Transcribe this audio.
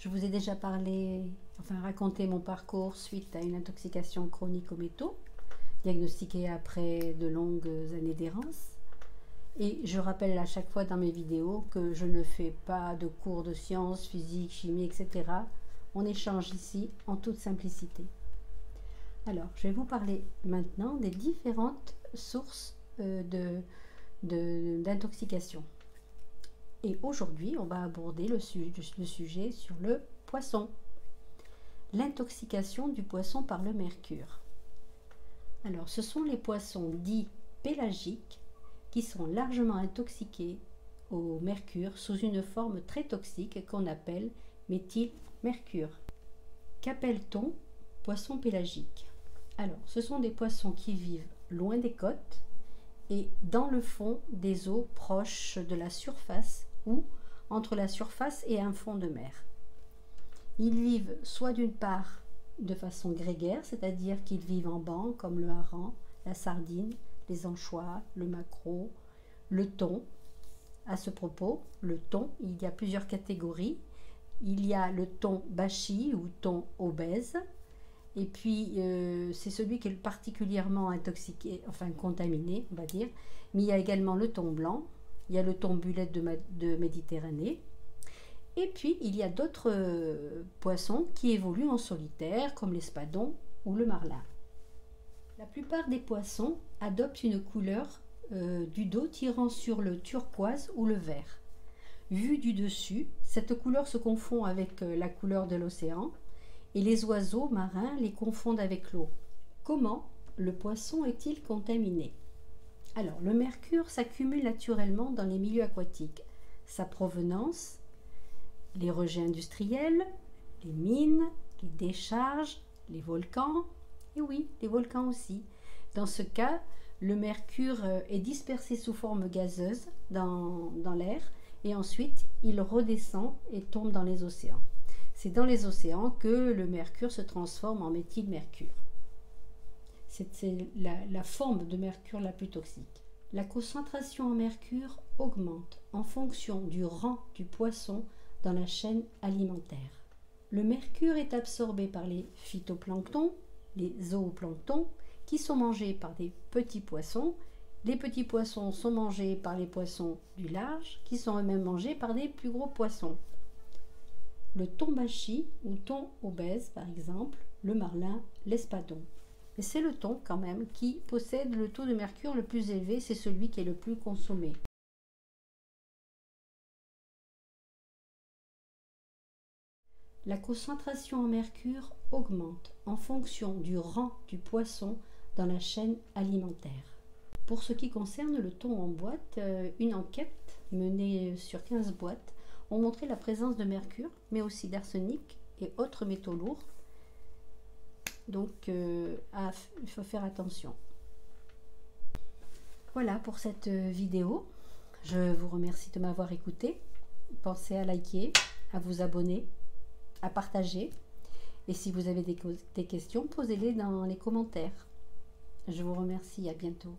Je vous ai déjà raconté mon parcours suite à une intoxication chronique aux métaux, diagnostiquée après de longues années d'errance. Et je rappelle à chaque fois dans mes vidéos que je ne fais pas de cours de sciences, physique, chimie, etc. On échange ici en toute simplicité. Alors, je vais vous parler maintenant des différentes sources d'intoxication. Et aujourd'hui, on va aborder le sujet sur le poisson. L'intoxication du poisson par le mercure. Alors, ce sont les poissons dits pélagiques qui sont largement intoxiqués au mercure sous une forme très toxique qu'on appelle méthylmercure. Qu'appelle-t-on poisson pélagique? Alors, ce sont des poissons qui vivent loin des côtes et dans le fond des eaux proches de la surface ou entre la surface et un fond de mer. Ils vivent soit d'une part de façon grégaire, c'est-à-dire qu'ils vivent en banc comme le hareng, la sardine, les anchois, le maquereau, le thon. À ce propos, le thon, il y a plusieurs catégories. Il y a le thon bachi ou thon obèse. Et puis, c'est celui qui est particulièrement intoxiqué, enfin contaminé, on va dire. Mais il y a également le thon blanc, il y a le thon bulette de Méditerranée. Et puis, il y a d'autres poissons qui évoluent en solitaire, comme l'espadon ou le marlin. La plupart des poissons adoptent une couleur du dos tirant sur le turquoise ou le vert. Vue du dessus, cette couleur se confond avec la couleur de l'océan et les oiseaux marins les confondent avec l'eau. Comment le poisson est-il contaminé? Alors, le mercure s'accumule naturellement dans les milieux aquatiques. Sa provenance, les rejets industriels, les mines, les décharges, les volcans, et oui, les volcans aussi. Dans ce cas, le mercure est dispersé sous forme gazeuse dans l'air et ensuite il redescend et tombe dans les océans. C'est dans les océans que le mercure se transforme en méthylmercure. C'est la forme de mercure la plus toxique. La concentration en mercure augmente en fonction du rang du poisson dans la chaîne alimentaire. Le mercure est absorbé par les phytoplanctons, les zooplanctons, qui sont mangés par des petits poissons. Les petits poissons sont mangés par les poissons du large, qui sont eux-mêmes mangés par des plus gros poissons. Le thon bachi ou thon obèse, par exemple, le marlin, l'espadon. Et c'est le thon quand même qui possède le taux de mercure le plus élevé, c'est celui qui est le plus consommé. La concentration en mercure augmente en fonction du rang du poisson dans la chaîne alimentaire. Pour ce qui concerne le thon en boîte, une enquête menée sur 15 boîtes ont montré la présence de mercure, mais aussi d'arsenic et autres métaux lourds. Donc, il faut faire attention. Voilà pour cette vidéo. Je vous remercie de m'avoir écouté. Pensez à liker, à vous abonner, à partager. Et si vous avez des questions, posez-les dans les commentaires. Je vous remercie. À bientôt.